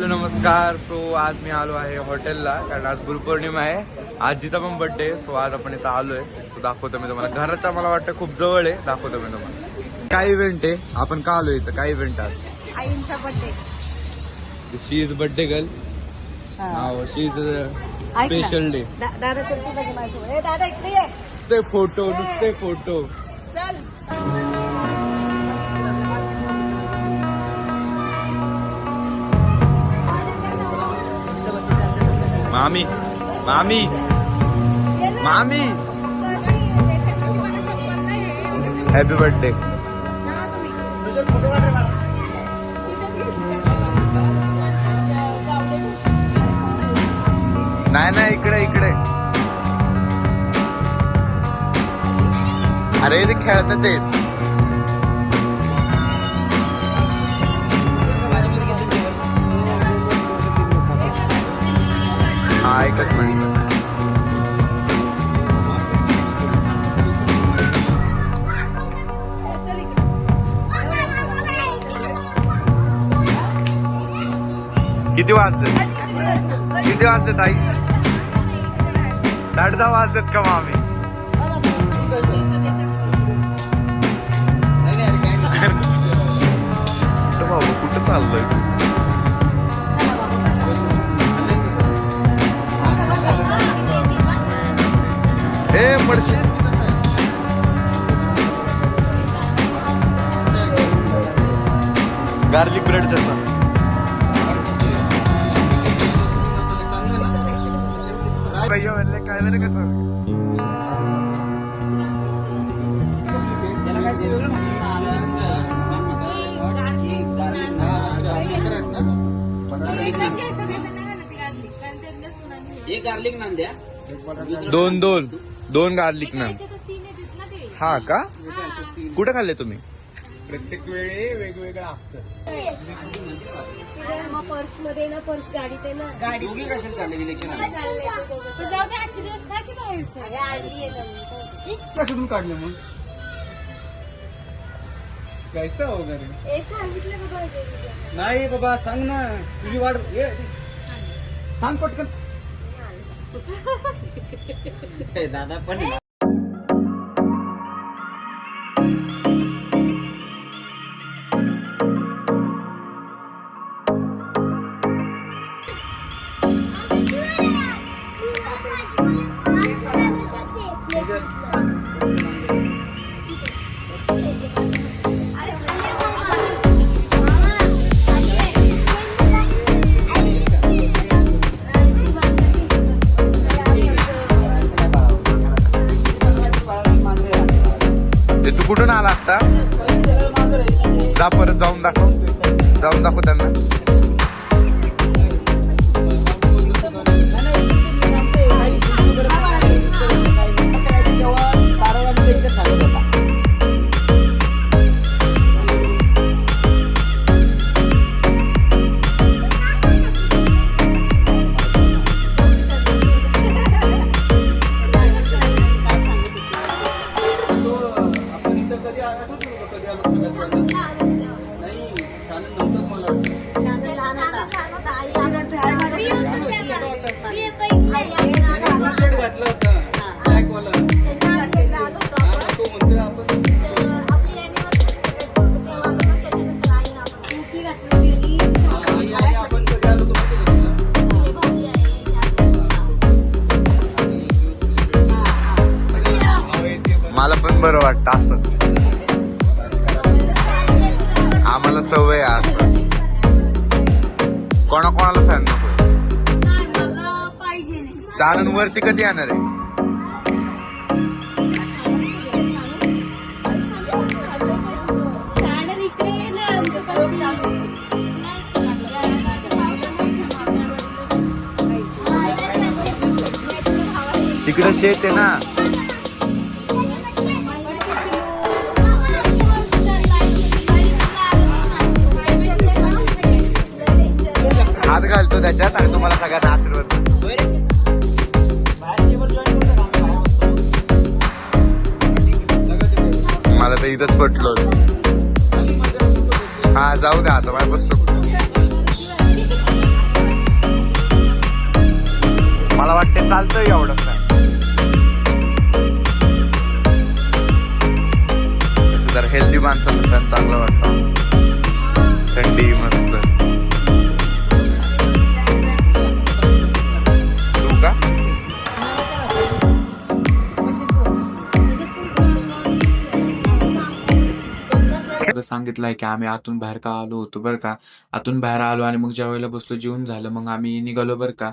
नमस्कार. सो आज मी आलो आहे हॉटेलला, कारण आज गुरुपौर्णिमा आहे. आजीचा पण बर्थडे. सो आज आपण इथं आलोय. सो दाखवतो मी तुम्हाला. घराच्या मला वाटतं खूप जवळ आहे. दाखवतो मी तुम्हाला काय इव्हेंट आहे. आपण का आलोय इथं. काय इव्हेंट आज. आईंचा birthday. She is birthday girl. She is special day. दादा दादा इकडे ये. नुसते फोटो नुसते फोटो. चल. मामी मामी मामी हॅपी बर्थडे. नाही नाही इकडे इकडे. अरे ते खेळतात ते. हा एकच मिनिट. किती वाजले. किती वाजले ताई. 10:30 वाजलेत का मामी. बाबा कुठं चाललंय. ए पडशील. गार्लिक ब्रेड त्याचा. भैया म्हणले काय झालं का चालू. दोन गार्लिक नान. हा का. कुठे खाल्ले तुम्ही. प्रत्येक वेळी वेगवेगळं असतं. पर्स मध्ये ना पर्स गाडीत आहे ना. गाडी कशाला चालले इलेक्शन. जाऊ दे आजचे दिवस काय की बाहेरचं आणली आहे. कशातून काढलं मग. जायचं वगैरे. हे सांगितलं बाबा. नाही बाबा सांग ना. तुझी वाट सांग पटकन. दादा पण कुठून आला आता. जा परत जाऊन दाखव त्यांना. मला पण बरं वाटतं असं. आम्हाला सवय आहे असं. कोणाकोणाला फॅन नको. शाळां वरती कधी येणार आहे. तिकडे शेत आहे ना. घालतो त्याच्यात आणि तुम्हाला सगळ्यांना आशीर्वाद देतो. मला तर इथंच पटलो. हा जाऊ द्या आता माझ्या बसतो. मला वाटते चालतंय एवढं काय कसं जर हेल्दी माणसं चांगलं वाटतं. थंडी मस्त. तू का सांगितलंय की आम्ही आतून बाहेर का आलो होतो बरं का. आतून बाहेर आलो आणि मग जेवायला बसलो, जेवून झालं, मग आम्ही निघालो बरं का.